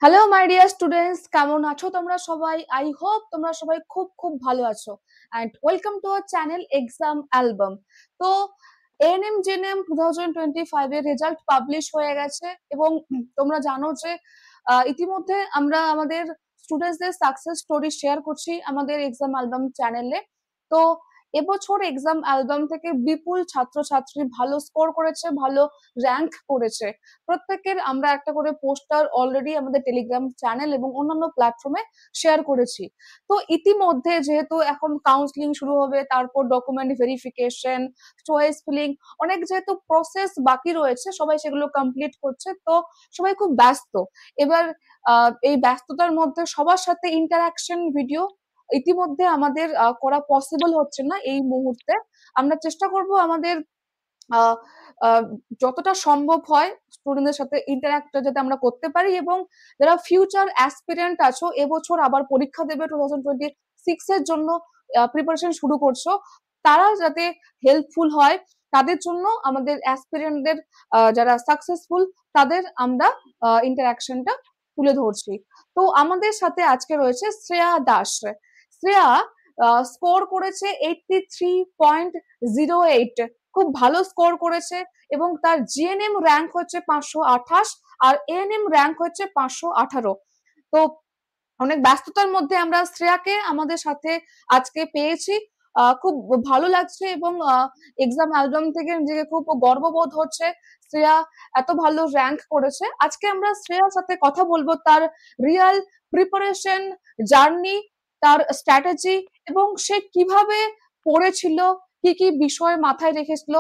Hello my dear students, কেমন আছো তোমরা সবাই? আই হোপ তোমরা সবাই খুব খুব ভালো আছো and welcome to our channel exam album. তো এএনএম জেএনএম 2025 এর রেজাল্ট পাবলিশ হয়ে গেছে এবং তোমরা জানো যে ইতিমধ্যে আমরা আমাদের স্টুডেন্টসদের সাকসেস স্টোরি শেয়ার করছি আমাদের এক্সাম অ্যালবাম চ্যানেলে। তো এবছর এক্সাম অ্যালবাম থেকে বিপুল ছাত্রছাত্রী ভালো স্কোর করেছে, ভালো র্যাঙ্ক করেছে। প্রত্যেকের আমরা একটা করে পোস্টার অলরেডি আমাদের টেলিগ্রাম চ্যানেল এবং অন্যান্য প্ল্যাটফর্মে শেয়ার করেছি। তো ইতিমধ্যে যেহেতু এখন কাউন্সিলিং শুরু হবে, তারপর ডকুমেন্ট ভেরিফিকেশন, চয়েস ফিলিং, অনেক যেহেতু প্রসেস বাকি রয়েছে, সবাই সেগুলো কমপ্লিট করছে। তো সবাই খুব ব্যস্ত। এবার এই ব্যস্ততার মধ্যে সবার সাথে ইন্টারাকশন ভিডিও ইতিমধ্যে আমাদের করা পসিবল হচ্ছে না এই মুহূর্তে। আমরা চেষ্টা করব আমাদের আহ আহ যতটা সম্ভব হয় স্টুডেন্টদের সাথে ইন্টারাক্ট যাতে আমরা করতে পারি, এবং যারা ফিউচার অ্যাসপিরেন্ট আছো, এবছর আবার পরীক্ষা দেবে 2026 এর জন্য প্রিপারেশন শুরু করছো, তারা যাতে হেল্পফুল হয়, তাদের জন্য আমাদের অ্যাসপিরেন্টদের যারা সাকসেসফুল তাদের আমরা ইন্টারাকশনটা তুলে ধরছি। তো আমাদের সাথে আজকে রয়েছে শ্রেয়া দাস। শ্রেয়া স্কোর করেছে 83.08, খুব ভালো স্কোর করেছে এবং তার জিএনএম র্যাঙ্ক হচ্ছে 528 আর এএনএম র্যাঙ্ক হচ্ছে 518। তো অনেক ব্যস্ততার মধ্যে আমরা শ্রেয়াকে আমাদের সাথে আজকে পেয়েছি। খুব ভালো লাগছে এবং এক্সাম অ্যালবাম থেকে নিজেকে খুব গর্ববোধ হচ্ছে। শ্রেয়া এত ভালো র্যাঙ্ক করেছে। আজকে আমরা শ্রেয়ার সাথে কথা বলবো তার রিয়াল প্রিপারেশন জার্নি, তার স্ট্র্যাটেজি এবং সে কিভাবে পড়েছিল, কি কি বিষয় মাথায় রেখেছিল,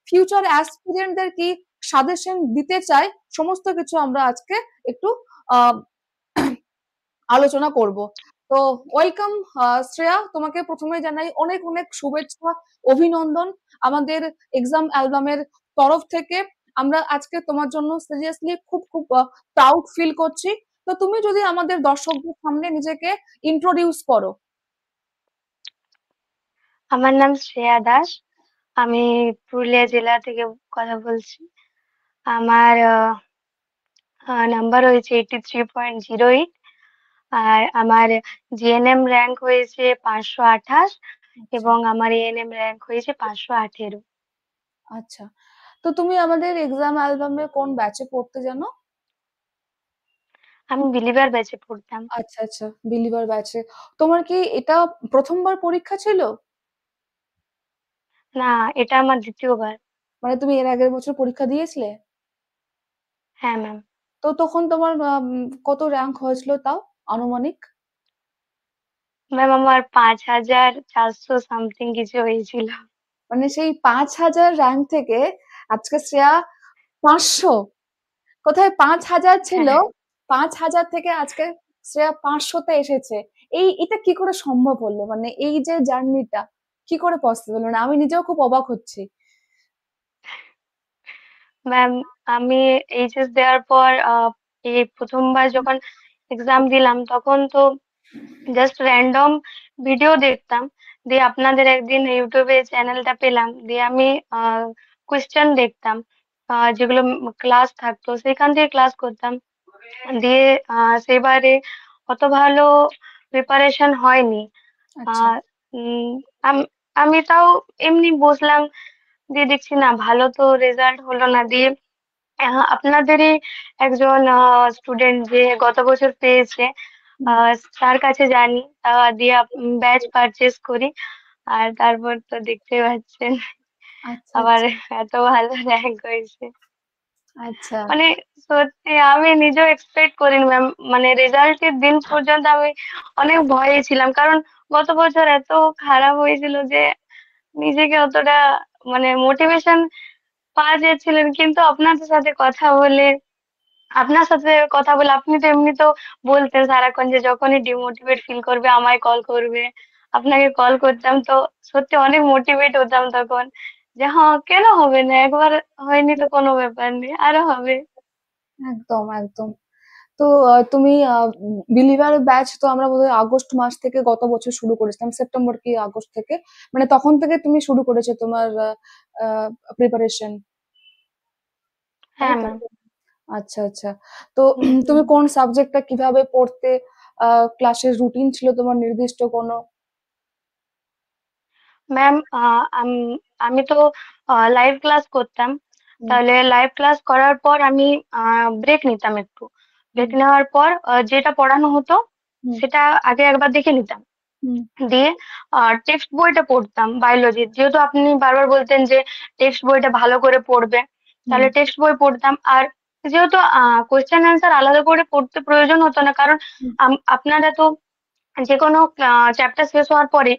ফিউচার অ্যাসপিরেন্টদের কি সাজেশন দিতে চায়, সমস্ত কিছু আমরা আজকে একটু আহ আলোচনা করব। তো ওয়েলকাম শ্রেয়া, তোমাকে প্রথমে জানাই অনেক অনেক শুভেচ্ছা, অভিনন্দন আমাদের এক্সাম অ্যালবামের তরফ থেকে। আমরা আজকে তোমার জন্য সিরিয়াসলি খুব খুব প্রাউড ফিল করছি। তো তুমি যদি আমাদের দর্শকদের সামনে নিজেকে ইন্ট্রোডিউস করো। আমার নাম শ্রেয়া দাস। আমি পুরুলিয়া জেলা থেকে কথা বলছি। আমার নাম্বার হয়েছে 83.08, আর আমার জিএনএম র্যাঙ্ক হয়েছে 528, আচ্ছা এবং আমার এএনএম র্যাঙ্ক হয়েছে 518। আচ্ছা, তো তুমি আমাদের এক্সাম অ্যালবামে কোন ব্যাচে পড়তে জানো? আমি বিলিভার ব্যাচে পড়তাম। আচ্ছা আচ্ছা, বিলিভার ব্যাচে। তোমার কি এটা প্রথমবার পরীক্ষা ছিল? না, এটা আমার দ্বিতীয়বার। মানে তুমি এর আগের বছর পরীক্ষা দিয়েছিলে? হ্যাঁ ম্যাম। তো তখন তোমার কত র্যাঙ্ক হয়েছিল তাও আনুমানিক? ম্যাম, আমার 5,400 সামথিং কিছু হয়েছিল। মানে সেই 5,000 র্যাঙ্ক থেকে আজকে শ্রেয়া 500, কোথায় 5,000 ছিল, হ্যাঁ 5,000 থেকে আজকে শ্রেয়া 500তে এসেছে। এটা কি করে সম্ভব হলো? মানে এই যে জার্নিটা কি করে পসিবল? মানে আমি নিজেও খুব অবাক হচ্ছি। ম্যাম, আমি এইচএস দেওয়ার পর এই প্রথমবার যখন এক্সাম দিলাম তখন তো জাস্ট র্যান্ডম ভিডিও দেখতাম। দিয়ে আপনাদের একদিন ইউটিউবে চ্যানেলটা পেলাম, দিয়ে আমি কোয়েশ্চেন দেখতাম, যেগুলো ক্লাস থাকতো সেখান থেকে ক্লাস করতাম। দিয়ে সেবারে অত ভালো প্রিপারেশন হয়নি। আচ্ছা আহ উম, আম- আমি তাও এমনি বসলাম, দিয়ে দেখছি না ভালো তো রেজাল্ট হলো না। দিয়ে আপনাদেরই একজন স্টুডেন্ট যে গত বছর পেয়েছে, হুম, আহ তার কাছে জানি, দিয়ে ব্যাচ পারচেজ করি। আর তারপর তো দেখতে পাচ্ছেন আচ্ছা আবার আচ্ছা এত ভালো র্যাঙ্ক হয়েছে। আচ্ছা। মানে সত্যি আমি নিজেও এক্সপেক্ট করিনি ম্যাম। মানে রেজাল্টের দিন পর্যন্ত আমি অনেক ভয়ে ছিলাম, কারণ গত বছর এত খারাপ হয়েছিল যে নিজেকে অতটা মানে মোটিভেশন পাওয়া যাচ্ছিলেন। কিন্তু আপনার সাথে কথা বলে আপনি তো এমনি তো বলতেন সারাক্ষণ যে যখনই ডিমোটিভেট ফিল করবে আমায় কল করবে। আপনাকে কল করতাম তো সত্যি অনেক মোটিভেট হতাম তখন, যে হ্যাঁ কেন হবে না, একবার হয়নি তো কোনো ব্যাপার নেই, আরো হবে। একদম একদম। তো তুমি বিলিভার ব্যাচ তো আমরা বোধহয় আগস্ট মাস থেকে গত বছর শুরু করেছিলাম, সেপ্টেম্বর কি আগস্ট থেকে, মানে তখন থেকে তুমি শুরু করেছো তোমার প্রিপারেশন, তাই হ্যাঁ তো? ম্যাম। আচ্ছা আচ্ছা। তো তুমি হুম। কোন সাবজেক্টটা কিভাবে পড়তে, ক্লাসের রুটিন ছিল তোমার নির্দিষ্ট কোনো? ম্যাম, আমি তো লাইভ ক্লাস করতাম। হুম তাহলে লাইভ ক্লাস করার পর আমি ব্রেক নিতাম একটু। হুম ব্রেক নেওয়ার পর যেটা পড়ানো হতো হুম সেটা আগে একবার দেখে নিতাম। হুম দিয়ে টেক্সট বইটা পড়তাম বায়োলজির, যেহেতু আপনি বারবার বলতেন যে টেক্সট বইটা ভালো করে পড়বে, হুম তাহলে টেক্সট বই পড়তাম। আর যেহেতু কোয়েশ্চেন অ্যান্সার আলাদা করে পড়তে প্রয়োজন হতো না, কারণ হুম আপনারা তো যে কোনো চ্যাপ্টার শেষ হওয়ার পরে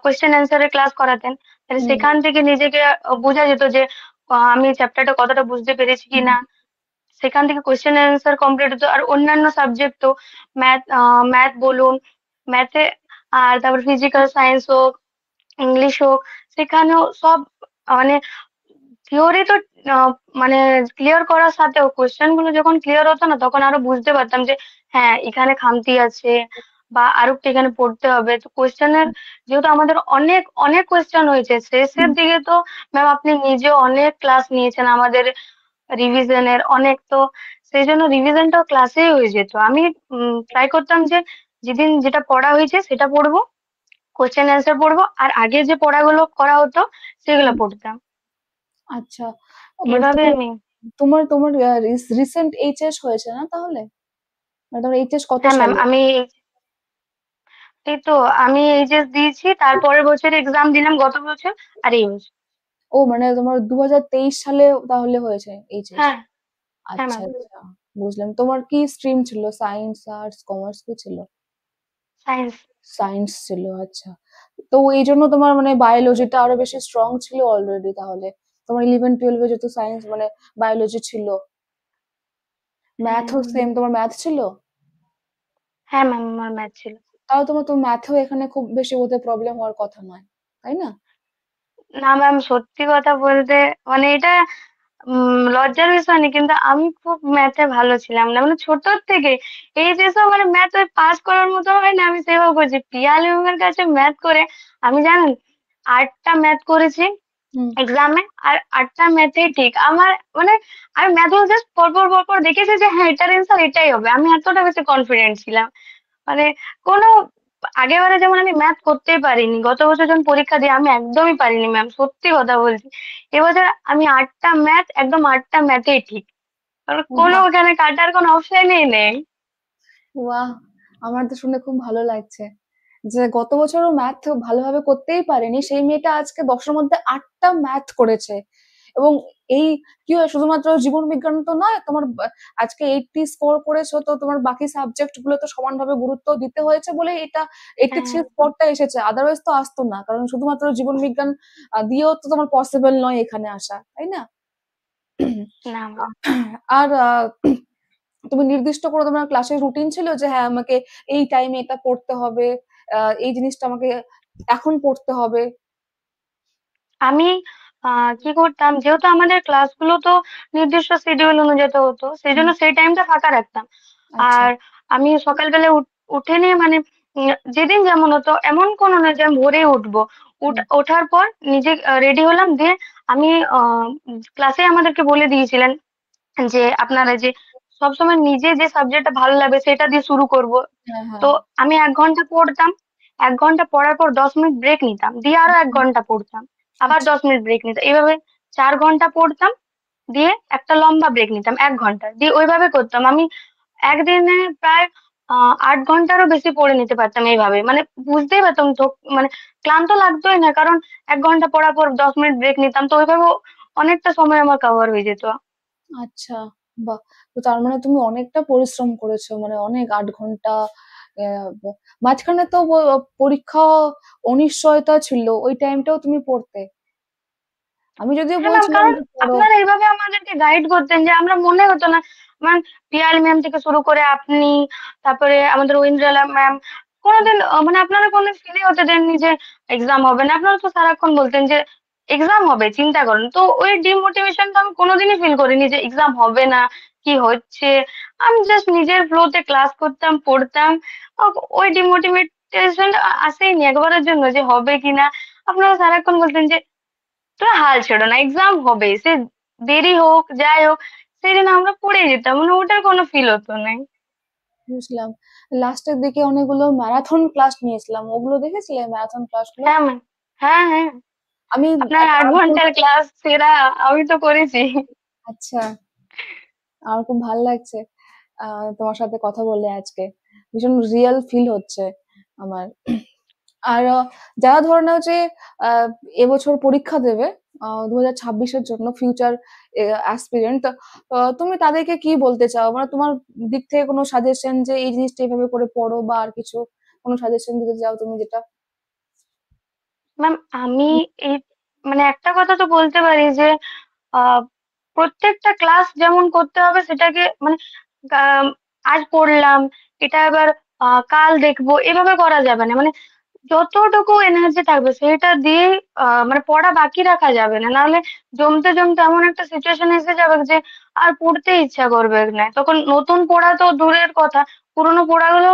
কোয়েশ্চেন অ্যান্সারের ক্লাস করাতেন, তাহলে হুম সেখান থেকে নিজেকে বোঝা যেত যে আমি চ্যাপ্টারটা কতটা বুঝতে পেরেছি হুম কিনা। সেখান থেকে কোয়েশ্চেন অ্যান্সার কমপ্লিট হতো। আর অন্যান্য সাবজেক্ট তো ম্যাথ, ম্যাথ বলুন, ম্যাথে আর তারপর ফিজিক্যাল সায়েন্স হোক, ইংলিশ হোক, সেখানেও সব মানে থিওরি তো আহ, মানে ক্লিয়ার করার সাথেও কোয়েশ্চেন গুলো যখন ক্লিয়ার হতো না, তখন আরো বুঝতে পারতাম যে হ্যাঁ এখানে খামতি আছে বা আরো একটু এখানে পড়তে হবে। তো কোয়েশ্চেনের যেহেতু আমাদের অনেক অনেক কোয়েশ্চেন হয়েছে শেষের হুম দিকে, তো ম্যাম আপনি নিজেও অনেক ক্লাস নিয়েছেন আমাদের রিভিশনের অনেক, তো সেই জন্য রিভিশনটাও ক্লাসেই হয়ে যেত। আমি ট্রাই করতাম যে যেদিন যেটা পড়া হয়েছে সেটা পড়বো, কোয়েশ্চেন অ্যান্সার পড়বো, আর আগে যে পড়াগুলো করা হতো সেগুলো হুম। পড়তাম। আচ্ছা, মানে এভাবে তোমার আমি। তোমার তোমার রিসেন্ট এইচএস হয়েছে না তাহলে? মানে তোমার এইচএস কত হ্যাঁ ম্যাম, সালে? আমি এই তো আমি এইচএস দিয়েছি, তারপরের বছর এক্সাম দিলাম গত বছর, আর এই বছর। ও মানে তোমার 2023 সালে তাহলে হয়েছে এইচএস? হ্যাঁ। হ্যাঁ আচ্ছা ম্যাম। আচ্ছা, বুঝলাম। তোমার কি স্ট্রিম ছিল? সায়েন্স, আর্টস, কমার্স কি ছিল? সায়েন্স। সায়েন্স ছিল, আচ্ছা। তো এই জন্য তোমার মানে বায়োলজিটা আরো বেশি স্ট্রং ছিল অলরেডি তাহলে। তোমার 11-12 যেহেতু সায়েন্স মানে বায়োলজি ছিল, হ্যাঁ। ম্যাথও সেম, তোমার ম্যাথ ছিল? হ্যাঁ ম্যাম, আমার ম্যাথ ছিল। তাহলে তোমার তো ম্যাথেও এখানে খুব বেশি বোধহয় প্রবলেম হওয়ার কথা নয়, তাই না? না ম্যাম, সত্যি কথা বলতে মানে এটা লজ্জার বিষয় নেই, কিন্তু আমি খুব ম্যাথে ভালো ছিলাম না, মানে ছোটর থেকে। এই যেসব মানে ম্যাথ ওই পাস করার মতো হয় না, আমি সেভাবে করছি পিয়ালি ম্যামের কাছে ম্যাথ করে। আমি জানেন 8টা ম্যাথ করেছি হুম এক্সামে, আর 8টা ম্যাথেই ঠিক আমার। মানে আমি ম্যাথ গুলো জাস্ট পরপর পরপর দেখেছি যে হ্যাঁ এটার অ্যান্সার এটাই হবে, আমি এতটা বেশি কনফিডেন্ট ছিলাম। মানে কোনো আগেরবারে যেমন আমি ম্যাথ করতেই পারিনি, গত বছর যখন পরীক্ষা দিই আমি একদমই পারিনি ম্যাম, সত্যি কথা বলছি। এবছর আমি 8টা ম্যাথ, একদম 8টা ম্যাথেই ঠিক, কারণ কোনো বাহ ওখানে কাটার কোনো অপশনই নেই। বাহ, আমার তো শুনে খুব ভালো লাগছে যে গত বছরও ম্যাথ ভালোভাবে করতেই পারেনি সেই মেয়েটা আজকে 10-এর মধ্যে 8টা ম্যাথ করেছে। এবং এই কি হয়, শুধুমাত্র জীবন বিজ্ঞান তো নয়, তোমার আজকে 80 স্কোর করেছো, তো তোমার বাকি সাবজেক্ট গুলো তো সমানভাবে গুরুত্ব দিতে হয়েছে বলে এটা 83 হ্যাঁ। স্কোরটা এসেছে, আদারওয়াইজ তো আসতো না, কারণ শুধুমাত্র জীবন বিজ্ঞান দিয়েও তো তোমার পসিবল নয় এখানে আসা, তাই না? না ম্যাম। আর তুমি নির্দিষ্ট করে তোমার ক্লাসের রুটিন ছিল যে হ্যাঁ আমাকে এই টাইমে এটা পড়তে হবে, এই জিনিসটা আমাকে এখন পড়তে হবে? আমি কি করতাম, যেহেতু আমাদের ক্লাসগুলো তো নির্দিষ্ট শিডিউল অনুযায়ী হতো, সেই হুম, জন্য সেই টাইমটা ফাঁকা রাখতাম। আচ্ছা। আর আমি সকালবেলা উঠে নিয়ে মানে যেদিন যেমন হতো, এমন কোনো না যে আমি ভোরেই উঠবো। হুম, ওঠার পর নিজে রেডি হলাম, দিয়ে আমি ক্লাসে আমাদেরকে বলে দিয়েছিলেন যে আপনারা যে সবসময় নিজে যে সাবজেক্টটা ভালো লাগবে সেটা দিয়ে শুরু করব। হ্যাঁ হ্যাঁ। তো আমি 1 ঘন্টা পড়তাম, 1 ঘন্টা পড়ার পর 10 মিনিট ব্রেক নিতাম, দিয়ে আরো 1 ঘন্টা পড়তাম, আবার আচ্ছা 10 মিনিট ব্রেক নিতাম, এইভাবে 4 ঘন্টা পড়তাম, দিয়ে একটা লম্বা ব্রেক নিতাম 1 ঘন্টা, দিয়ে ওইভাবে করতাম আমি। একদিনে প্রায় 8 ঘন্টারও বেশি পড়ে নিতে পারতাম এইভাবে, মানে বুঝতেই পারতাম তো, মানে ক্লান্ত লাগতোই না, কারণ 1 ঘন্টা পড়ার পর 10 মিনিট ব্রেক নিতাম, তো ওইভাবে অনেকটা সময় আমার কভার হয়ে যেত। আচ্ছা, বাহ। তো তার মানে তুমি অনেকটা পরিশ্রম করেছো, মানে অনেক 8 ঘন্টা। মাঝখানে তো পরীক্ষা অনিশ্চয়তা ছিল, ওই টাইমটাও তুমি পড়তে? আমি যদিও হ্যাঁ ম্যাম, বলছিলাম কারণ যে পড়ো। আপনারা এইভাবে আমাদেরকে গাইড করতেন যে আমরা মনে হতো না, ম্যাম পিয়াল ম্যাম থেকে শুরু করে আপনি, তারপরে আমাদের ঐন্দ্রালা ম্যাম, কোনোদিন মানে আপনারা কোনোদিন ফিলে হতে দেননি যে এক্সাম হবে না। আপনারা তো সারাক্ষণ বলতেন যে এক্সাম হবে, চিন্তা করেন। তো ওই ডিমোটিভেশন তো আমি কোনোদিনই ফিল করিনি যে এক্সাম হবে না, কি হচ্ছে। আমি জাস্ট নিজের ফ্লোতে ক্লাস করতাম, পড়তাম। ওই ডিমোটিভেশন আসেইনি একবারের জন্য যে হবে কিনা। আপনারা সারাক্ষণ বলতেন যে তুমি হাল ছেড়ো না, এক্সাম হবে, সে দেরি হোক যাই হোক, সেদিন আমরা পড়ে যেতাম, মানে ওটার কোনো ফিল হতো না। বুঝলাম। লাস্টের দিকে অনেকগুলো ম্যারাথন ক্লাস নিয়েছিলাম, ওগুলো দেখেছিলে ম্যারাথন ক্লাসগুলো? হ্যাঁ ম্যাম, হ্যাঁ হ্যাঁ, আমি আপনার একটা 8 ঘন্টার ক্লাস সেরা আমি তো করেছি। আচ্ছা, আমার খুব ভালো লাগছে তোমার সাথে কথা বলে আজকে, ভীষণ রিয়েল ফিল হচ্ছে আমার। আর যারা ধরে নাও যে আহ, এবছর পরীক্ষা দেবে 2026-এর জন্য ফিউচার অ্যাসপিরেন্ট, তুমি তাদেরকে কি বলতে চাও, মানে তোমার দিক থেকে কোনো সাজেশন যে এই জিনিসটা এইভাবে করে পড়ো, বা আর কিছু কোনো সাজেশন দিতে চাও তুমি যেটা? ম্যাম আমি এই মানে একটা কথা তো বলতে পারি যে আহ প্রত্যেকটা ক্লাস যেমন করতে হবে সেটাকে মানে আহ, আজ পড়লাম, এটা এবার কাল দেখবো, এভাবে করা যাবে না। মানে যতটুকু এনার্জি থাকবে সেটা দিয়ে মানে পড়া বাকি রাখা যাবে না, নাহলে জমতে জমতে এমন একটা সিচুয়েশন এসে যাবে যে আর পড়তে ইচ্ছা করবে না, তখন নতুন পড়া তো দূরের কথা, পুরোনো পড়াগুলো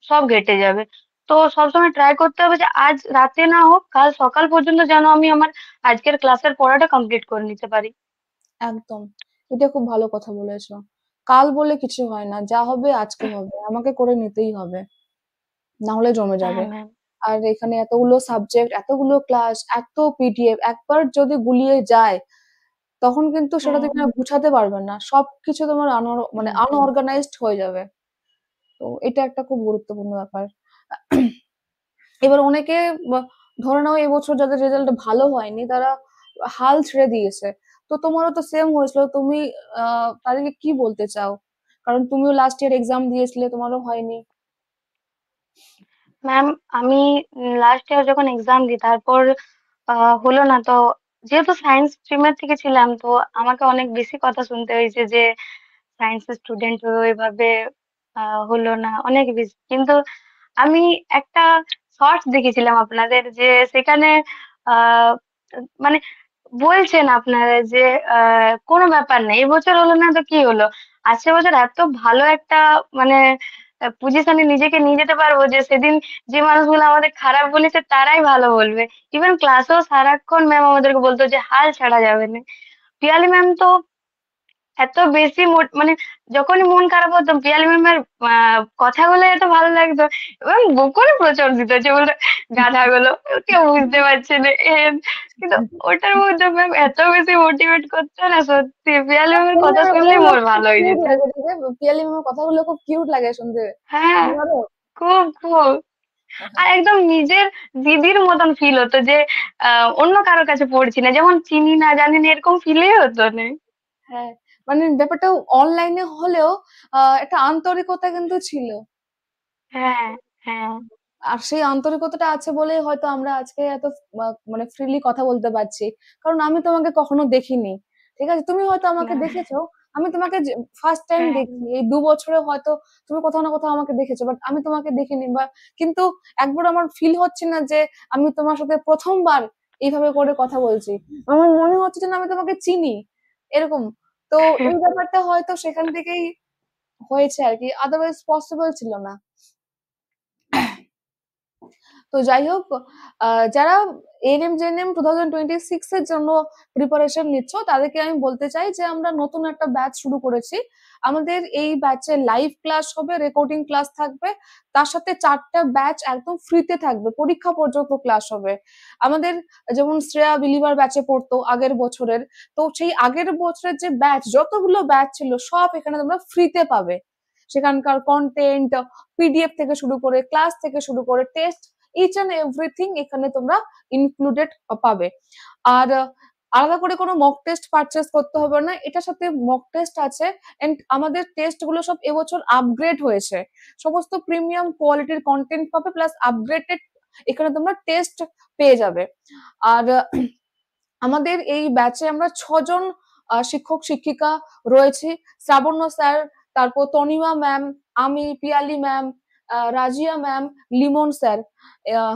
সব ঘেটে যাবে। তো সবসময় ট্রাই করতে হবে যে আজ রাতে না হোক কাল সকাল পর্যন্ত যেন আমি আমার আজকের ক্লাসের পড়াটা কমপ্লিট করে নিতে পারি। একদম, এটা খুব ভালো কথা বলেছো। কাল বলে কিছু হয় না, যা হবে আজকে হবে, আমাকে করে নিতেই হবে, না হলে জমে হ্যাঁ যাবে। ম্যাম। আর এখানে এতগুলো সাবজেক্ট, এতগুলো ক্লাস, এত পিডিএফ, একবার যদি গুলিয়ে যায় তখন কিন্তু সেটা হুম তুমি আর গুছাতে পারবে না, সবকিছু তোমার মানে হুম আনঅর্গানাইজড হয়ে যাবে। তো এটা একটা খুব গুরুত্বপূর্ণ ব্যাপার। এবার অনেকে ধরে নাও এবছর যাদের রেজাল্ট ভালো হয়নি তারা হাল ছেড়ে দিয়েছে, তো তোমারও তো সেম হয়েছিল, তুমি তাদেরকে কি বলতে চাও? কারণ তুমিও লাস্ট ইয়ার এক্সাম দিয়েছিলে, তোমারও হয়নি। ম্যাম, আমি লাস্ট ইয়ার যখন এক্সাম দিই তারপর হলো না তো, যেহেতু সায়েন্স স্ট্রিমের থেকে ছিলাম তো আমাকে অনেক বেশি কথা শুনতে হয়েছে যে সায়েন্সের স্টুডেন্ট হয়েও এভাবে হলো না, অনেক বেশি। কিন্তু আমি একটা শর্টস দেখেছিলাম আপনাদের, যে সেখানে আহ মানে বলছেন আপনারা যে কোনো ব্যাপার নেই, এবছর হলো না তো কি হলো, আসছে বছর এত ভালো একটা মানে পজিশনে নিজেকে নিয়ে যেতে পারবো যে সেদিন যে মানুষগুলো আমাদের খারাপ বলেছে তারাই ভালো বলবে। ইভেন ক্লাসেও সারাক্ষণ ম্যাম আমাদেরকে বলতো যে হাল ছাড়া যাবে না। পিয়ালি ম্যাম তো এত বেশি মানে যখনই মন খারাপ হতো পিয়ালি ম্যামের কথাগুলো এত ভালো লাগতো, এবং বকুনি প্রচুর দিত যে বলতো গাধাগুলো, কেউ বুঝতে পারছে না কিন্তু ওটার মধ্যে ম্যাম এত বেশি মোটিভেট করতো না, সত্যি পিয়ালি ম্যামের কথা পিয়ালি শুনলেই কথাগুলো মোর খুব ভালো হয়ে কিউট যেত। লাগে, পিয়ালি মামার কথাগুলো খুব কিউট লাগে শুনতে, হ্যাঁ, ধরো। খুব খুব। আর একদম নিজের দিদির মতন ফিল হতো যে অন্য কারোর কাছে পড়ছি না, যেমন চিনি না জানি না এরকম ফিলই হতো না। হ্যাঁ, মানে ব্যাপারটা অনলাইনে হলেও একটা আন্তরিকতা কিন্তু ছিল। হ্যাঁ হ্যাঁ আর সেই আন্তরিকতাটা আছে বলেই হয়তো আমরা আজকে এত মানে ফ্রিলি কথা বলতে পারছি। কারণ আমি তোমাকে কখনো দেখিনি, ঠিক আছে, তুমি হয়তো আমাকে হ্যাঁ দেখেছো, আমি তোমাকে ফার্স্ট টাইম হ্যাঁ দেখছি এই 2 বছরে, হয়তো তুমি কোথাও না কোথাও আমাকে দেখেছো, বাট আমি তোমাকে দেখিনি, বা কিন্তু একবার আমার ফিল হচ্ছে না যে আমি তোমার সাথে প্রথমবার এইভাবে করে কথা বলছি, আমার মনে হচ্ছে যে না আমি তোমাকে চিনি, এরকম। তো এই ব্যাপারটা হয়তো সেখান থেকেই হয়েছে আর কি, আদারওয়াইজ পসিবল ছিল না। তো যাই হোক, যারা এএনএম জেএনএম 2026 এর জন্য প্রিপারেশন নিচ্ছ তাদেরকে আমি বলতে চাই যে আমরা নতুন একটা ব্যাচ শুরু করেছি। আমাদের এই ব্যাচে লাইভ ক্লাস হবে, রেকর্ডিং ক্লাস থাকবে, তার সাথে 4টা ব্যাচ একদম ফ্রিতে থাকবে, পরীক্ষা পর্যন্ত ক্লাস হবে। আমাদের যেমন শ্রেয়া বিলিভার ব্যাচে পড়তো আগের বছরের, তো সেই আগের বছরের যে ব্যাচ, যতগুলো ব্যাচ ছিল সব এখানে তোমরা ফ্রিতে পাবে। সেখানকার কন্টেন্ট, পিডিএফ থেকে শুরু করে, ক্লাস থেকে শুরু করে, টেস্ট, ইচ এন্ড এভরিথিং এখানে তোমরা ইনক্লুডেড পাবে। আর আলাদা করে কোনো মক টেস্ট পারচেস করতে হবে না, এটার সাথে মক টেস্ট আছে। এন্ড আমাদের টেস্ট গুলো সব এবছর আপগ্রেড হয়েছে, সমস্ত প্রিমিয়াম কোয়ালিটির কন্টেন্ট পাবে, প্লাস আপগ্রেডেড এখানে তোমরা টেস্ট পেয়ে যাবে। আর আমাদের এই ব্যাচে আমরা 6জন শিক্ষক শিক্ষিকা রয়েছি, শ্রাবণ্য স্যার, তারপর তনিমা ম্যাম, আমি, Piyali ma'am, Razia ma'am, Limon sir.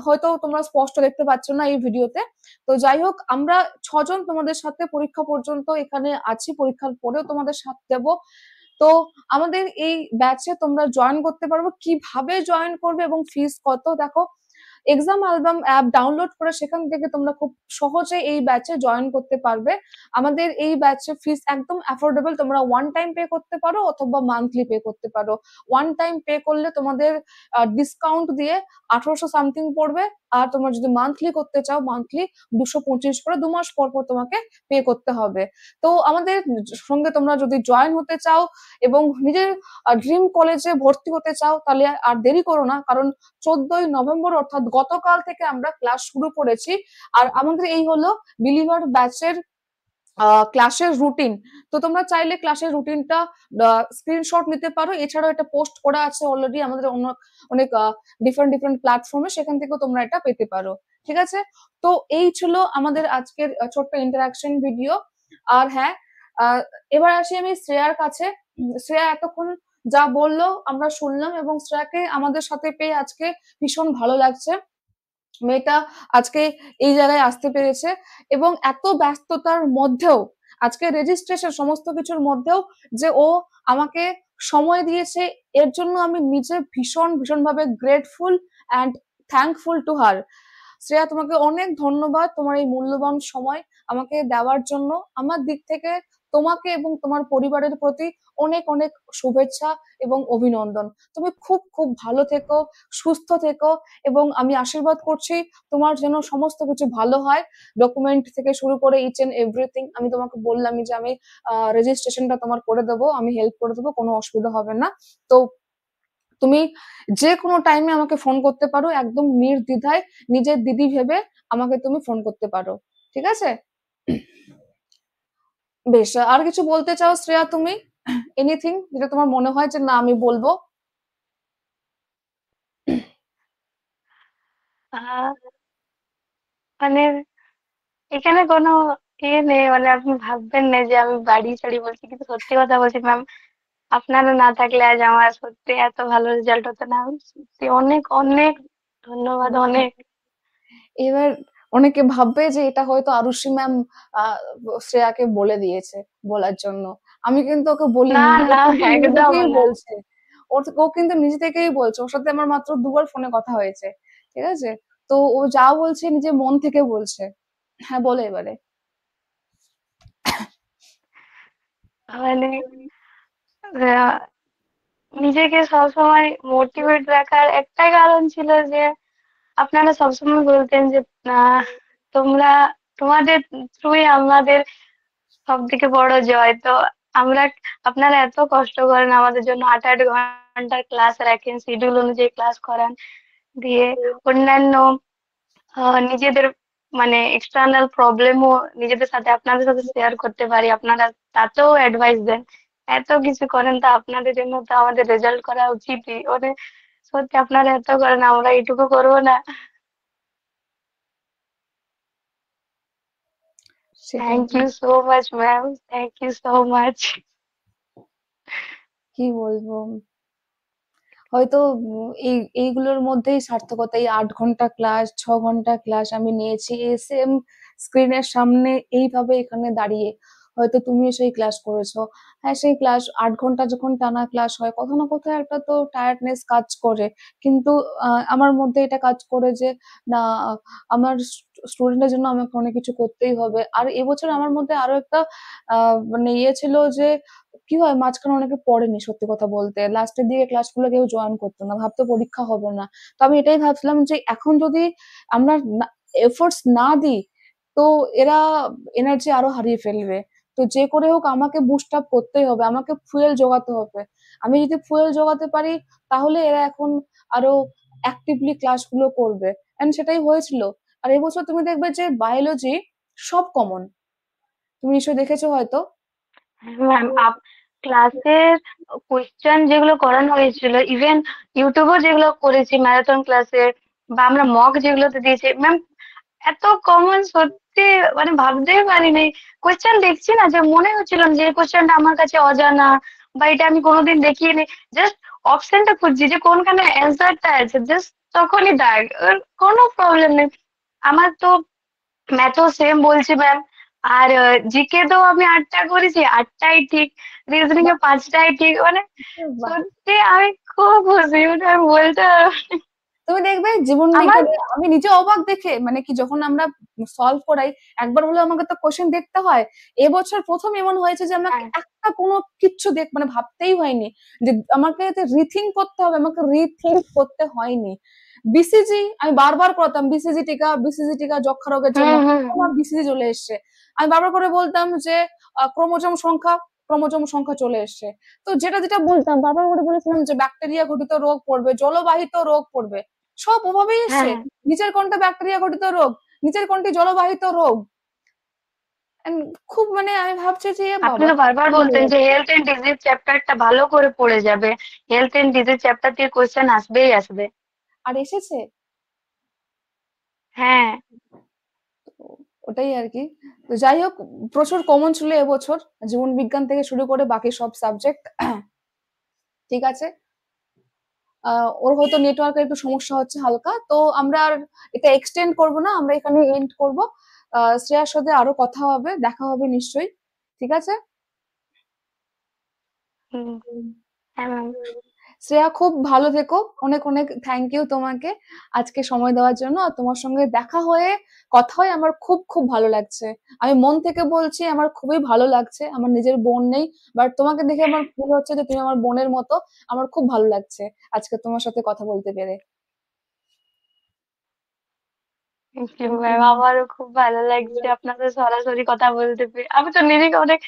হয়তো তোমরা স্পষ্ট দেখতে পাচ্ছ না এই ভিডিওতে। তো যাই হোক, আমরা 6জন তোমাদের সাথে পরীক্ষা পর্যন্ত এখানে আছি, পরীক্ষার পরেও তোমাদের সাথ দেব। তো আমাদের এই ব্যাচে তোমরা জয়েন করতে পারবে, কিভাবে জয়েন করবে এবং ফিস কত, দেখো এক্সাম অ্যালবাম অ্যাপ ডাউনলোড করে সেখান থেকে তোমরা খুব সহজে এই ব্যাচে জয়েন করতে পারবে। আমাদের এই ব্যাচে ফিস একদম অ্যাফোর্ডেবল, তোমরা ওয়ান টাইম পে করতে পারো অথবা মান্থলি পে করতে পারো। ওয়ান টাইম পে করলে তোমাদের ডিসকাউন্ট দিয়ে 1800 সামথিং পড়বে, আর তোমরা যদি মান্থলি করতে চাও মান্থলি 225 করে 2 মাস পর পর তোমাকে পে করতে হবে। তো আমাদের সঙ্গে তোমরা যদি জয়েন হতে চাও এবং নিজের ড্রিম কলেজে ভর্তি হতে চাও তাহলে আর দেরি করো না, কারণ 14ই নভেম্বর অর্থাৎ গতকাল থেকে আমরা ক্লাস শুরু করেছি। আর আমাদের এই হলো বিলিভার ব্যাচের ক্লাসের রুটিন। তো তোমরা চাইলে ক্লাসের রুটিনটা স্ক্রিনশট নিতে পারো, এছাড়াও এটা পোস্ট করা আছে অলরেডি আমাদের অন্য অনেক ডিফারেন্ট ডিফারেন্ট প্ল্যাটফর্মে, সেখান থেকেও তোমরা এটা পেতে পারো। ঠিক আছে, তো এই ছিল আমাদের আজকের ছোট্ট ইন্টারাকশন ভিডিও। আর হ্যাঁ, এবার আসি আমি শ্রেয়ার কাছে। শ্রেয়া এতক্ষণ যা বললো আমরা শুনলাম, এবং শ্রেয়াকে আমাদের সাথে পেয়ে আজকে ভীষণ ভালো লাগছে। মেয়েটা আজকে এই জায়গায় আসতে পেরেছে, এবং এত ব্যস্ততার মধ্যেও আজকে রেজিস্ট্রেশন সমস্ত কিছুর মধ্যেও যে ও আমাকে সময় দিয়েছে, এর জন্য আমি নিজে ভীষণ ভীষণ ভাবে grateful and thankful to her. Shreya, তোমাকে অনেক ধন্যবাদ তোমার এই মূল্যবান সময় আমাকে দেওয়ার জন্য। আমার দিক থেকে তোমাকে এবং তোমার পরিবারের প্রতি অনেক অনেক শুভেচ্ছা এবং অভিনন্দন। তুমি খুব খুব ভালো থেকো, সুস্থ থেকো, এবং আমি আশীর্বাদ করছি তোমার যেন সমস্ত কিছু ভালো হয়, ডকুমেন্ট থেকে শুরু করে ইচ এন্ড এভরিথিং। আমি তোমাকে বললামই যে আমি রেজিস্ট্রেশনটা তোমার করে দেবো, আমি হেল্প করে দেবো, কোনো অসুবিধা হবে না। তো তুমি যে কোনো টাইমে আমাকে ফোন করতে পারো, একদম নির্দ্বিধায় নিজের দিদি ভেবে আমাকে তুমি ফোন করতে পারো। ঠিক আছে? বেশ, আর কিছু বলতে চাও শ্রেয়া তুমি? এনিথিং যেটা তোমার মনে হয় যে না আমি বলবো? আহ, মানে এখানে কোনো নেই, মানে আপনি ভাববেন না যে আমি বাড়ি ছাড়ি বলছি, কিন্তু সত্যি কথা বলছি ম্যাম, আপনারা না থাকলে আজ আমার সত্যি এত ভালো রেজাল্ট হতো না। সত্যি অনেক অনেক ধন্যবাদ, অনেক। এবার অনেকে ভাববে যে এটা হয়তো আরুষি ম্যাম শ্রেয়াকে বলে দিয়েছে বলার জন্য। আমি কিন্তু ওকে না বলিনি, ও না, কিন্তু নিজে একদম থেকেই না। বলছে। ও কিন্তু নিজে থেকেই বলছে, ওর সাথে আমার মাত্র 2বার ফোনে কথা হয়েছে। ঠিক আছে, তো ও যা বলছে নিজে মন থেকে বলছে। হ্যাঁ, বলে এবারে। মানে আহ, নিজেকে সবসময় মোটিভেট রাখার একটাই কারণ ছিল যে আপনারা সবসময় বলতেন যে আহ, তোমরা, তোমাদের থ্রুই আমাদের সব থেকে বড় জয়। তো আমরা, আপনারা এত কষ্ট করেন আমাদের জন্য, 8 8 ঘন্টার ক্লাস রাখেন, শিডিউল অনুযায়ী ক্লাস করান, দিয়ে অন্যান্য নিজেদের মানে এক্সটার্নাল প্রবলেমও নিজেদের সাথে আপনাদের সাথে শেয়ার করতে পারি, আপনারা তাতেও অ্যাডভাইস দেন, এত কিছু করেন। তা আপনাদের জন্য তো আমাদের রেজাল্ট করা উচিতই, মানে সত্যি আপনারা এত করেন, আমরা এইটুকু করবো না? সেটাই, thank you so much ma'am, thank you so much. কি বলবো, হয়তো এইগুলোর মধ্যেই সার্থকতা। এই 8 ঘন্টা ক্লাস, 6 ঘন্টা ক্লাস আমি নিয়েছি এই সেম স্ক্রিনের সামনে এইভাবে এখানে দাঁড়িয়ে। হয়তো তুমিও সেই ক্লাস করেছো। হ্যাঁ, সেই ক্লাস 8 ঘন্টা যখন টানা ক্লাস হয়, কোথাও না কোথাও একটা তো টায়ার্ডনেস কাজ করে, কিন্তু আমার মধ্যে এটা কাজ করে যে না, আমার স্টুডেন্টের জন্য আমাকে অনেক কিছু করতেই হবে। আর এবছর আমার মধ্যে আরো একটা মানে ইয়ে ছিল যে কি হয়, মাঝখানে অনেকে পড়েনি, সত্যি কথা বলতে লাস্টের দিকে ক্লাসগুলো কেউ জয়েন করতো না, ভাবতো পরীক্ষা হবে না। তো আমি এটাই ভাবছিলাম যে এখন যদি আমরা এফোর্টস না দিই, তো এরা এনার্জি আরো হারিয়ে ফেলবে। তো যে করে হোক আমাকে বুস্ট আপ করতেই হবে, আমাকে ফুয়েল জোগাতে হবে। আমি যদি ফুয়েল জোগাতে পারি তাহলে এরা এখন আরো অ্যাক্টিভলি ক্লাসগুলো করবে, এন্ড সেটাই হয়েছিল। আর এবছর তুমি দেখবে যে বায়োলজি সব কমন, তুমি নিশ্চয়ই দেখেছো হয়তো। ম্যাম, ক্লাসের কোয়েশ্চেন যেগুলো করানো হয়েছিল, ইভেন ইউটিউবেও যেগুলো করেছি ম্যারাথন ক্লাসে, বা আমরা মক যেগুলোতে দিয়েছি ম্যাম, এত কমন, সত্যি মানে ভাবতেই পারিনি। কোয়েশ্চেন দেখছি না, যে মনে হচ্ছিল না যে কোয়েশ্চেনটা আমার কাছে অজানা, বা এটা আমি কোনোদিন দেখিনি, জাস্ট অপশনটা খুঁজছি যে কোনখানে অ্যান্সারটা আছে, জাস্ট তখনই দাগ, কোনো প্রবলেম নেই। আমার তো ম্যাথও সেম বলছি ম্যাম। আর জিকে তো আমি 8টা করেছি, 8টাই ঠিক, রিজনিং এ 5টাই ঠিক, মানে বাহ, সত্যি আমি খুব খুশি, মানে আমি বলতে পারবো না। তো তুমি দেখবে জীবন আমার বিজ্ঞানে আমি নিজে অবাক দেখে, মানে কি যখন আমরা সলভ করাই একবার হলেও আমাকে তো কোশ্চেন দেখতে হয়। এবছর প্রথম এমন হয়েছে যে আমাকে হ্যাঁ একটা কোনো কিচ্ছু মানে ভাবতেই হয়নি যে আমাকে রিথিঙ্ক করতে হবে, আমাকে রিথিঙ্ক করতে হয়নি। বিসিজি আমি বারবার করতাম, বিসিজি টিকা যক্ষা রোগের জন্য, হুম হুম আমার বিসিজি চলে এসছে। আমি বারবার করে বলতাম যে ক্রোমোজোম সংখ্যা চলে এসছে। তো যেটা যেটা বলতাম বারবার করে বলেছিলাম যে ব্যাকটেরিয়া ঘটিত রোগ পড়বে, জলবাহিত রোগ পড়বে, সব ওভাবেই হ্যাঁ এসছে। হ্যাঁ নিচের কোনটা ব্যাকটেরিয়া ঘটিত রোগ, নিচের কোনটি জলবাহিত রোগ। And খুব মানে আমি ভাবছি যে এ আপনি বাবা তো বারবার বলতেন যে হেলথ এন্ড ডিজিজ চ্যাপ্টারটা ভালো করে পড়ে যাবে, হেলথ এন্ড ডিজিজ চ্যাপ্টার থেকে কোশ্চেন আসবেই আসবে। আর এসেছে। হ্যাঁ তো ওটাই আর কি। তো যাই হোক, প্রচুর কমন ছিল এবছর, জীবন বিজ্ঞান থেকে শুরু করে বাকি সব সাবজেক্ট। ঠিক আছে। ওর হয়তো নেটওয়ার্কের একটু সমস্যা হচ্ছে হালকা, তো আমরা আর এটা এক্সটেন্ড করব না, আমরা এখানে এন্ড করব। শ্রেয়ার সাথে আরো কথা হবে, দেখা হবে নিশ্চয়ই। ঠিক আছে। হুম, হ্যাঁ ম্যাম। শ্রেয়া খুব ভালো থেকো, অনেক অনেক থ্যাংক ইউ তোমাকে আজকে সময় দেওয়ার জন্য। আর তোমার সঙ্গে দেখা হয়ে কথা হয়ে আমার খুব খুব ভালো লাগছে। আমি মন থেকে বলছি, আমার খুবই ভালো লাগছে। আমার নিজের বোন নেই, বাট তোমাকে দেখে আমার ফিল হচ্ছে যে তুমি আমার বোনের মতো। আমার খুব ভালো লাগছে আজকে তোমার সাথে কথা বলতে পেরে। থ্যাংক ইউ ম্যাম, আমারও খুব ভালো লাগছে আপনার সাথে সরাসরি কথা বলতে পেরে। আমি তো নিজেকে অনেক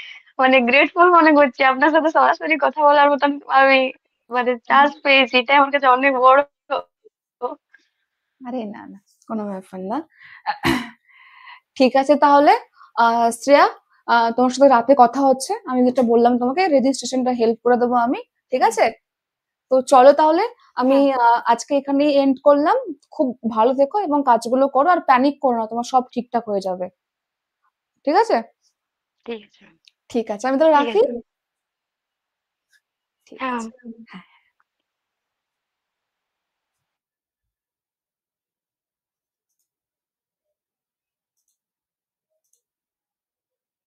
মানে গ্রেটফুল মনে করছি, আপনার সাথে সরাসরি কথা বলার মতন আমি মানে চান্স পেয়েছি, এটা আমার কাছে অনেক বড়। আরে না না, কোনো ব্যাপার না। ঠিক আছে তাহলে। শ্রেয়া, তোমার সাথে রাতে কথা হচ্ছে, আমি যেটা বললাম তোমাকে রেজিস্ট্রেশনটা হেল্প করে দেবো আমি। ঠিক হ্যাঁ আছে। তো চলো তাহলে, আমি হ্যাঁ আজকে এখানেই এন্ড করলাম। খুব ভালো থেকো এবং কাজগুলো করো, আর প্যানিক করো না, তোমার সব ঠিকঠাক হয়ে যাবে। ঠিক আছে। ঠিক আছে ঠিক আছে, আমি তাহলে ঠিক রাখি। আছে। ঠিক হ্যাঁ আছে। হ্যাঁ।